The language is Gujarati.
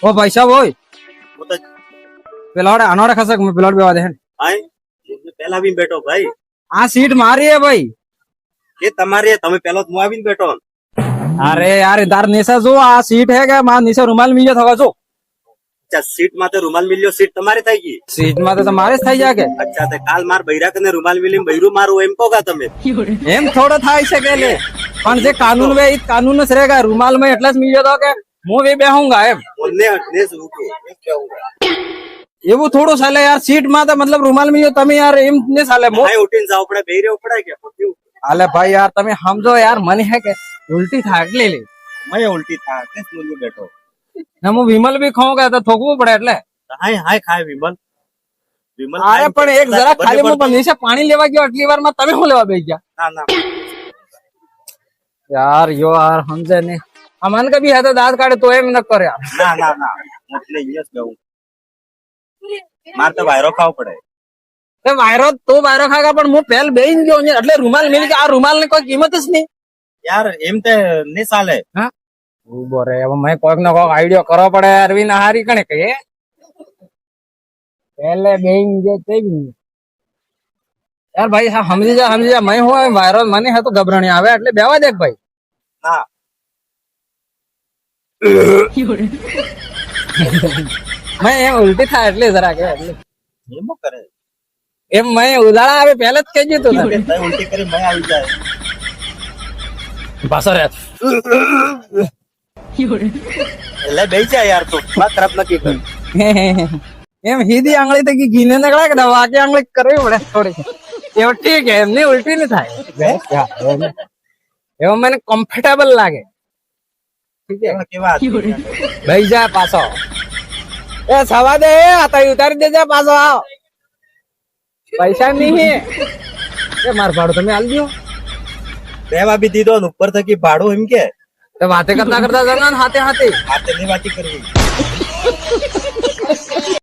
ઓ ભાઈ સાહેબ હોય वो तो પેલા આનોડે ખસક મેં પેલા બેવા દે आए मैं पहला भी बैठो भाई આ સીટ મારી હે ભાઈ ये तुम्हारे તમે પેલો હું આવીને બેઠો અરે યાર તાર નીચે જો આ સીટ હે કે માર નીચે રૂમાલ મીજો થવા જો अच्छा सीट माथे रुमाल मिलियो सीट તમારે થઈ ગઈ સીટ માં તો તમારે જ થઈ જાય કે अच्छा ते काल मार बૈરા કને रुमाल मिली બૈરું મારું એમ કોગા તમે એમ થોડો થાય છે કે લે પણ જે કાનૂન વે ઈ કાનૂન જ રહેगा રૂમાલ में એટલે જ મીજો તો કે હું भी બેહુંગા એમ બોલને હટને રૂકો मैं क्या होगा એવું થોડું ચાલે યાર સીટ માં તો મતલબ રૂમાલ મીજો તમે યાર એમ ને ચાલે ભાઈ ઉઠીને જાવ પડે બૈરે પડે કે પોતી અલે ભાઈ યાર તમે સમજો યાર મને હે કે ઉલટી થાય એટલે લે मैं उल्टी था किस मुझे बैठो ને હું વિમલ બી ખાઉં કે તો થોકવું પડે એટલે हाय हाय खाए विमल विमल અરે પણ એક જરા ખાલી હું પણ નીચે પાણી લેવા ગયો આટલી વાર માં તમે શું લેવા બેસી ગયા ना ना यार यो यार हमसे नहीं अमन का भी है तो दांत काटे तो एम न करे यार ना ना ना એટલે યસ ગઉં માર તો વાયરો ખાવ પડે એ વાયરો તો વાયરો ખાગા પણ હું પહેલ બેહીન ગયો ને એટલે રૂમાલ મિલી કે આ રૂમાલ ની કોઈ કિંમત જ નહીં યાર એમ તે ને ચાલે હા ઉભો રે હવે મેં કોઈક ને કોઈક આઈડિયો કરવો પડે અરવિંદ હારી કણે કહે પહેલે બેહીન ગયો તે બી यार भाई हाँ समझी जा मैं हूँ वायरो મને है तो घबरानी આવે એટલે બેવા દે ભાઈ ના मैं એમ ઉલટી થાય એટલે જરા કે એટલે એમ કરે એમ मैं ઉદાળા આવે પહેલે જ કહી દીધું ને તઈ ઉલટી કરી મેં આવી જાય પાછો રે એટલે બેસી જા યાર તું વાત ખરાબ નક્કી કર એમ હીધી આંગળી તો ઘીને નકળે કે વાકી આંગળી કરવી પડે થોડી એવું ઠીક હે એમની ઉલટી નહીં થાય એવું મને કમ્ફર્ટેબલ લાગે ઠીક હે કેવા ભાઈ જા પાછો એ સવા દે આ ઉતારી દેજે પાછો આવ પૈસા નહીં હે એ માર ભાડું તમે આલ દો રહેવા બી દીધો ને ઉપર થકી ભાડું એમ કે તો વાતે કરતા કરતા જણા હાથે હાથે હાથે ની વાતી કરવી